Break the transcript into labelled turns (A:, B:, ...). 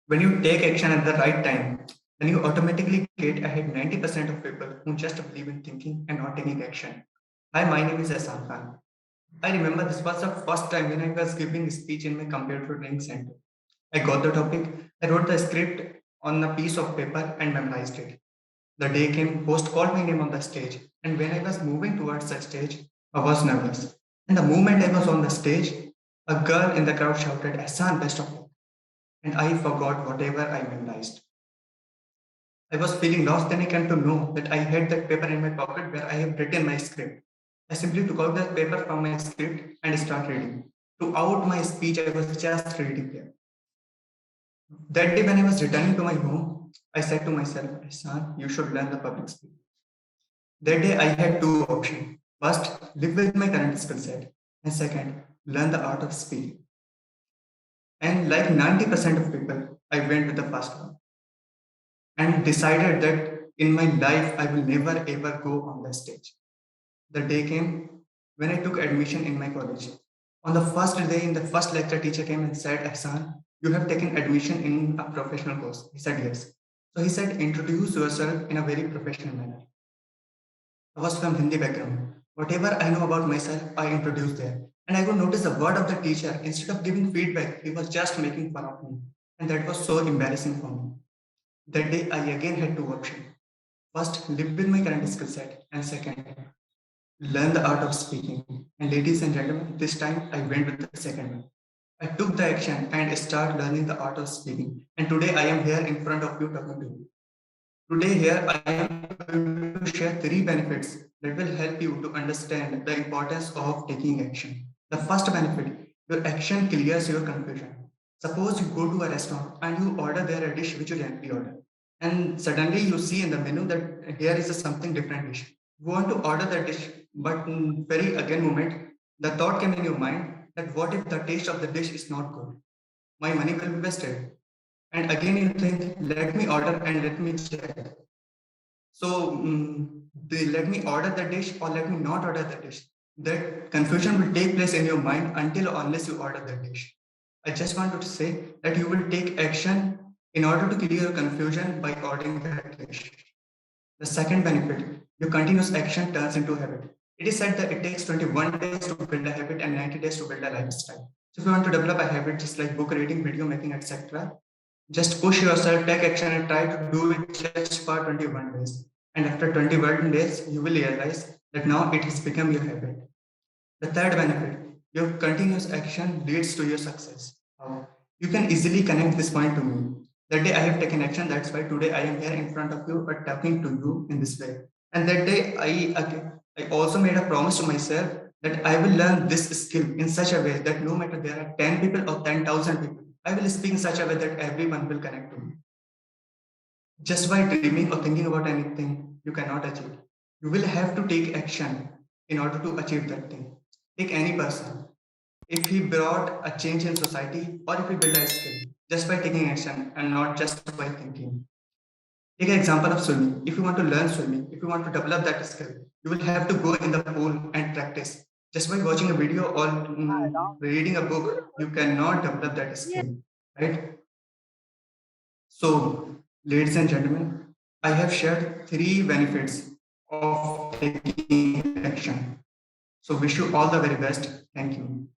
A: When you take action at the right time, then you automatically get ahead 90% of people who just believe in thinking and not taking action. Hi, my name is Ahsan Khan. I remember this was the first time when I was giving a speech in my computer training center. I got the topic, I wrote the script on a piece of paper and memorized it. The day came, host called my name on the stage, and when I was moving towards the stage, I was nervous. And the moment I was on the stage, a girl in the crowd shouted, Ahsan, best of luck. And I forgot whatever I memorized. I was feeling lost, then I came to know that I had that paper in my pocket where I have written my script. I simply took out that paper from my script and started reading. Throughout my speech, I was just reading there. That day, when I was returning to my home, I said to myself, son, you should learn the public speaking. That day, I had two options. First, live with my current skill set. And second, learn the art of speaking. And like 90% of people, I went with the first one and decided that in my life, I will never ever go on the stage. The day came when I took admission in my college. On the first day, in the first lecture, teacher came and said, Ahsan, you have taken admission in a professional course. He said, yes. So he said, introduce yourself in a very professional manner. I was from Hindi background. Whatever I know about myself, I introduced there. And I could notice the word of the teacher. Instead of giving feedback, he was just making fun of me. And that was so embarrassing for me. That day, I again had two options. First, live with my current skill set. And second, learn the art of speaking. And ladies and gentlemen, this time I went with the second one. I took the action and started learning the art of speaking. And today I am here in front of you talking to you. Today here I am going to share three benefits that will help you to understand the importance of taking action. The first benefit, your action clears your confusion. Suppose you go to a restaurant and you order there a dish which you generally order. And suddenly you see in the menu that here is a something different dish. You want to order that dish, but in very again moment, the thought came in your mind that what if the taste of the dish is not good? My money will be wasted. And again you think, let me order and let me check. So let me order the dish or let me not order the dish. That confusion will take place in your mind until or unless you order the dish. I just wanted to say that you will take action in order to clear your confusion by ordering that dish. The second benefit, your continuous action turns into a habit. It is said that it takes 21 days to build a habit and 90 days to build a lifestyle. So if you want to develop a habit just like book reading, video making, etc., just push yourself, take action and try to do it just for 21 days. And after 21 days, you will realize that now it has become your habit. The third benefit, your continuous action leads to your success. You can easily connect this point to me. That day I have taken action, that's why today I am here in front of you, but talking to you in this way. And that day I also made a promise to myself that I will learn this skill in such a way that no matter there are 10 people or 10,000 people, I will speak in such a way that everyone will connect to me. Just by dreaming or thinking about anything, you cannot achieve. You will have to take action in order to achieve that thing. Take any person. If he brought a change in society or if he built a skill just by taking action and not just by thinking. Take an example of swimming. If you want to learn swimming, if you want to develop that skill, you will have to go in the pool and practice. Just by watching a video or reading a book, you cannot develop that skill, right? So, ladies and gentlemen, I have shared three benefits of taking action. So, wish you all the very best. Thank you.